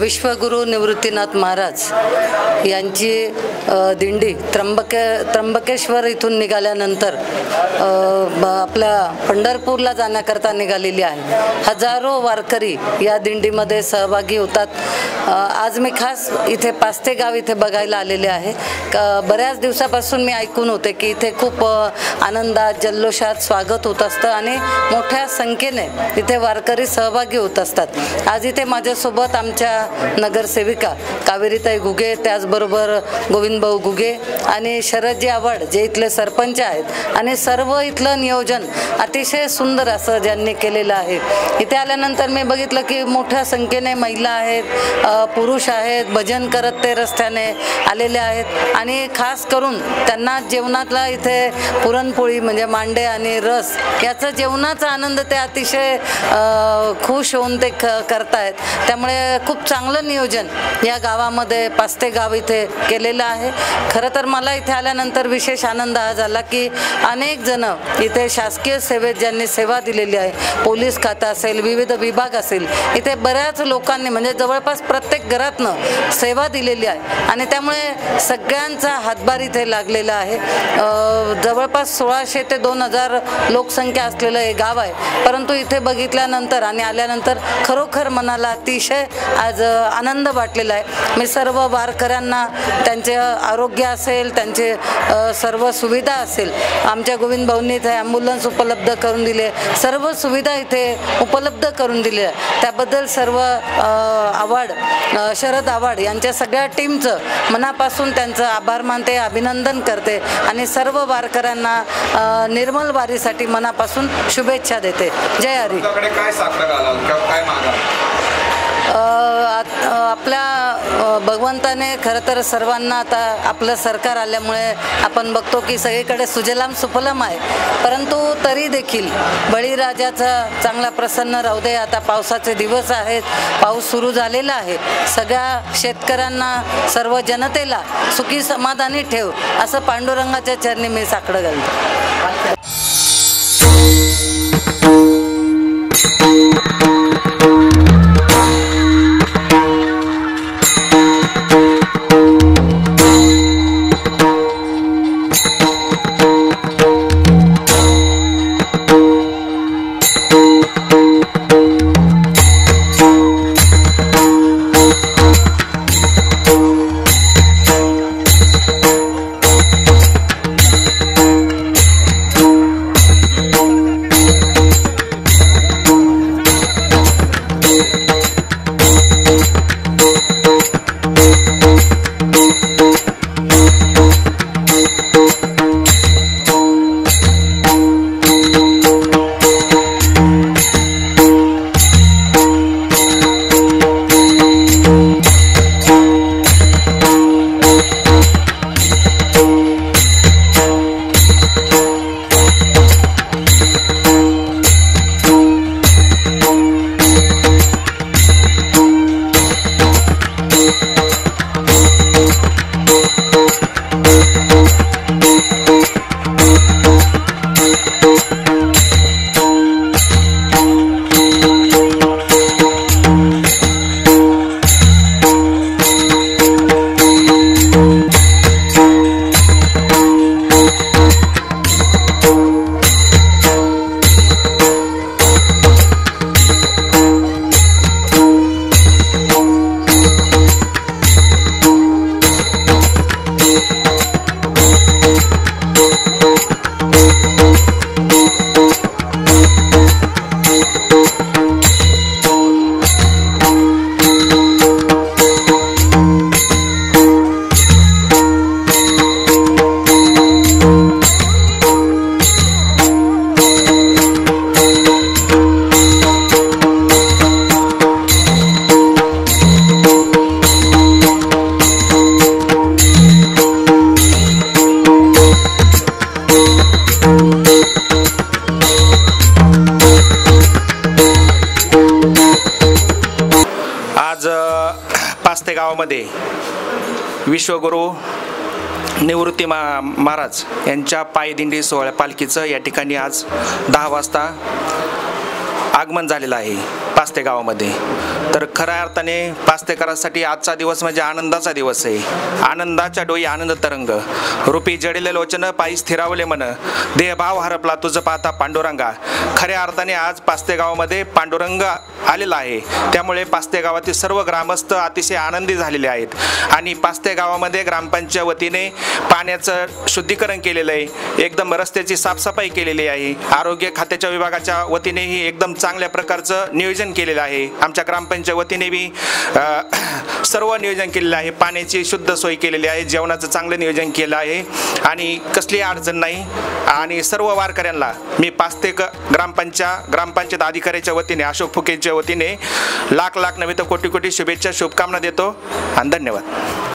विश्वगुरु निवृत्तीनाथ महाराज यांची दिंडी त्र्यंबकेश्वर इथून निघाल्यानंतर आपल्या पंढरपूरला जाण्याकरता निघालेली आहे। हजारो वारकरी या दिंडीमध्ये सहभागी होतात। आज मी खास इथे पास्ते गाव इथे बघायला आलेले आहे। बऱ्याच दिवसापासून मी ऐकून होते की इथे खूप आनंदात जल्लोषात स्वागत होत असतं आणि मोठ्या संख्येने इथे वारकरी सहभागी होत असतात। आज इथे माझ्यासोबत आमच्या नगरसेविका कावेरीताई घुगे, त्याचबरोबर गोविंदभाऊ घुगे आणि शरदजी आव्हाड जे इथले सरपंच आहेत आणि सर्व इथलं नियोजन अतिशय सुंदर असं ज्यांनी केलेलं आहे। इथे आल्यानंतर मी बघितलं की मोठ्या संख्येने महिला आहेत, पुरुष आहेत, भजन करत ते रस्त्याने आलेले आहेत आणि खास करून त्यांना जेवणातला इथे पुरणपोळी म्हणजे मांडे आणि रस याचा जेवणाचा आनंद ते अतिशय खुश होऊन ते करतायत। त्यामुळे खूप चांगलं नियोजन या गावामध्ये पास्ते गाव इथे केलेलं आहे। खरं तर मला इथे आल्यानंतर विशेष आनंद हा झाला की अनेक जण इथे शासकीय सेवेत ज्यांनी सेवा दिलेली आहे, पोलीस खातं असेल, विविध विभाग असेल, इथे बऱ्याच लोकांनी म्हणजे जवळपास प्रत्येक घरातनं सेवा दिलेली आहे आणि त्यामुळे सगळ्यांचा हातभार इथे लागलेला आहे। जवळपास 1600 ते 2000 लोकसंख्या असलेलं हे गाव आहे, परंतु इथे बघितल्यानंतर आणि आल्यानंतर खरोखर मनाला अतिशय आज आनंद वाटलेला आहे। मी सर्व वारकऱ्यांना त्यांचे आरोग्य असेल, त्यांचे सर्व सुविधा असेल, आमच्या गोविंद भाऊंनी इथे ॲम्ब्युलन्स उपलब्ध करून दिले, सर्व सुविधा इथे उपलब्ध करून दिल्या, त्याबद्दल सर्व आव्हाड शरद आव्हाड यांच्या सगळ्या टीमचं मनापासून त्यांचं आभार मानते, अभिनंदन करते आणि सर्व वारकऱ्यांना निर्मल वारीसाठी मनापासून शुभेच्छा देते। जय हरी। आपल्या भगवंताने खरं तर सर्वांना आता आपलं सरकार आल्यामुळे आपण बघतो की सगळीकडे सुजलाम सुफलाम आहे, परंतु तरी देखील बळीराजाचा चांगला प्रसन्न राहू दे। आता पावसाचे दिवस आहेत, पाऊस सुरू झालेला आहे, सगळ्या शेतकऱ्यांना सर्व जनतेला सुखी समाधानी ठेव असं पांडुरंगाच्या चरणी मी साकडं घालतो। गावामध्ये विश्वगुरू निवृत्ती महाराज यांच्या पायदिंडी सोहळ्या पालखीचं या ठिकाणी आज 10 वाजता आगमन झालेलं आहे पास्ते गावामध्ये। तर खऱ्या अर्थाने पास्तेकरांसाठी आजचा दिवस म्हणजे आनंदाचा दिवस आहे। आनंदाच्या डोई आनंद तरंग रूपी जडिले लोचन पायी स्थिरावले मन देहभाव हरपला तुझं पाहता पांडुरंगा। खऱ्या अर्थाने आज पास्ते गावामध्ये पांडुरंग आलेला आहे, त्यामुळे पास्ते गावातील सर्व ग्रामस्थ अतिशय आनंदी झालेले आहेत। आणि पास्ते गावामध्ये ग्रामपंचायत वतीने पाण्याचं शुद्धीकरण केलेलं आहे, एकदम रस्त्याची साफसफाई केलेली आहे। आरोग्य खात्याच्या विभागाच्या वतीनेही एकदम चांगल्या प्रकारचं नियोजन केलेलं आहे। आमच्या ग्रामपंचायत वतीने बी सर्व नियोजन केलेलं आहे, पाण्याची शुद्ध सोय केलेली आहे, जेवणाचं चांगलं नियोजन केलं आहे आणि कसली अडचण नाही। आणि सर्व वारकऱ्यांना मी पास्ते ग्रामपंचायत अधिकाऱ्याच्या वतीने अशोक फुकेच्या वतीने लाख नव्हे तर कोटी शुभेच्छा शुभकामना देतो आणि धन्यवाद।